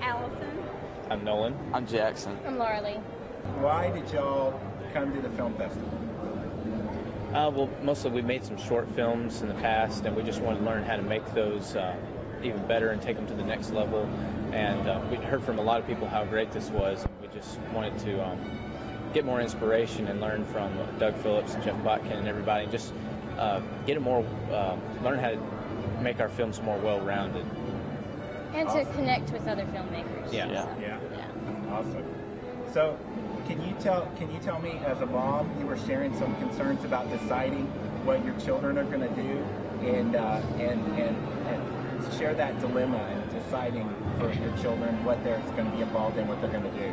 Allison. I'm Nolan. I'm Jackson. I'm Laura. Why did y'all come to the film festival? Well, mostly we made some short films in the past, and we just wanted to learn how to make those even better and take them to the next level. And we heard from a lot of people how great this was, and we just wanted to get more inspiration and learn from Doug Phillips and Jeff Botkin and everybody, and just get a more, learn how to make our films more well-rounded. And to connect with other filmmakers. Yeah. Yeah. Awesome. So, can you tell me, as a mom, you were sharing some concerns about deciding what your children are going to do, and share that dilemma in deciding for your children what they're going to be involved in, what they're going to do.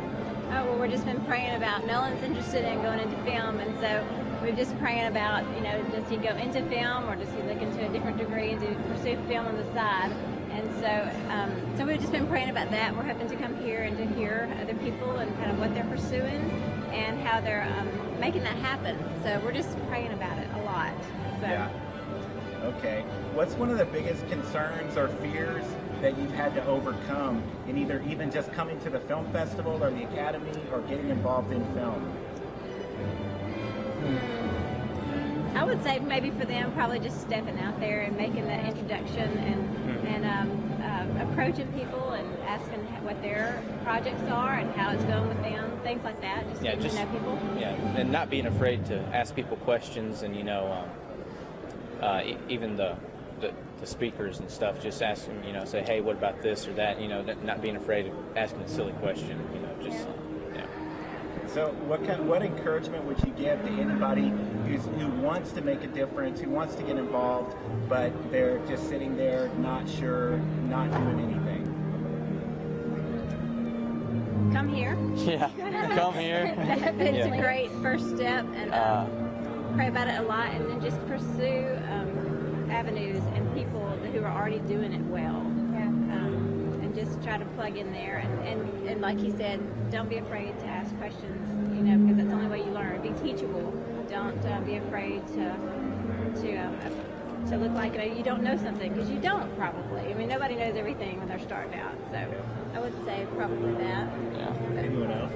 Oh, well, we've just been praying about, Nolan's interested in going into film, and so we're just praying about, does he go into film, or does he look into a different degree and pursue film on the side? And so we've just been praying about that. We're hoping to come here and to hear other people and kind of what they're pursuing and how they're making that happen. So we're just praying about it a lot. So. Yeah. Okay. What's one of the biggest concerns or fears that you've had to overcome in either even just coming to the film festival or the academy or getting involved in film? I would say maybe for them, probably just stepping out there and making that introduction and approaching people and asking what their projects are and how it's going with them, things like that. Just getting to know people. Yeah, and not being afraid to ask people questions, and even the speakers and stuff, just ask them, say, hey, what about this or that? Not being afraid of asking a silly question. So what encouragement would you give to anybody who wants to make a difference, who wants to get involved, but they're just sitting there, not sure, not doing anything? Come here. Yeah, come here. It's a great first step, and pray about it a lot, and then just pursue avenues and people who are already doing it well. And just try to plug in there, and like he said, don't be afraid to ask questions, because that's the only way you learn. Be teachable. Don't be afraid to look like you don't know something, because you don't probably. I mean, nobody knows everything when they're starting out. So I would say probably that. Yeah. Anyone else?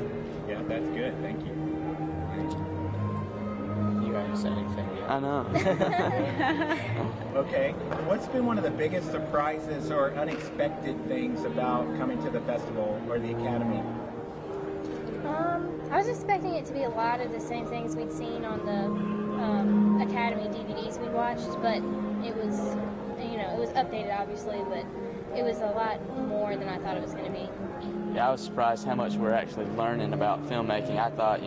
Yeah, that's good. Thank you. You haven't said anything yet. I know. Okay. What's been one of the biggest surprises or unexpected things about coming to the festival or the academy? I was expecting it to be a lot of the same things we'd seen on the Academy DVDs we watched, but it was, it was updated obviously, but it was a lot more than I thought it was going to be. Yeah, I was surprised how much we're actually learning about filmmaking. I thought,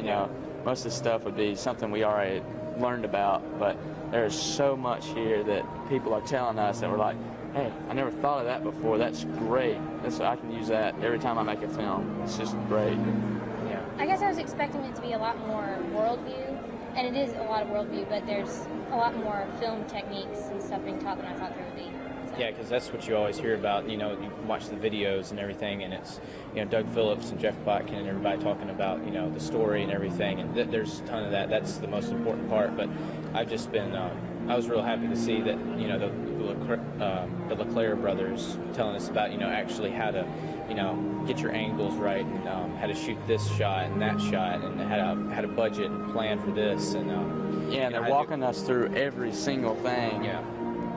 most of the stuff would be something we already learned about, but there's so much here that people are telling us that we're like, hey, I never thought of that before. That's great. I can use that every time I make a film. It's just great. Yeah. I guess I was expecting it to be a lot more worldview, and it is a lot of worldview, but there's a lot more film techniques and stuff being taught than I thought there would be. So. Yeah, because that's what you always hear about. You watch the videos and everything, and it's Doug Phillips and Jeff Botkin and everybody talking about the story and everything, and there's a ton of that. That's the most important part. But I've just been I was real happy to see that the LeClaire brothers telling us about actually how to get your angles right, and how to shoot this shot and that shot, and how to budget and plan for this, and and they're walking us through every single thing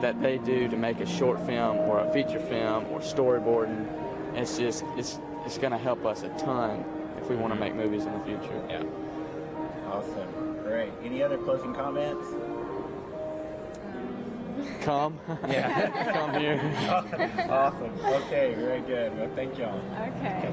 that they do to make a short film or a feature film or storyboarding. It's just it's going to help us a ton if we want to make movies in the future. Yeah. Awesome. Great. Any other closing comments? Come. Yeah. Come here. Awesome. Okay, very good. Well, thank y'all. Okay.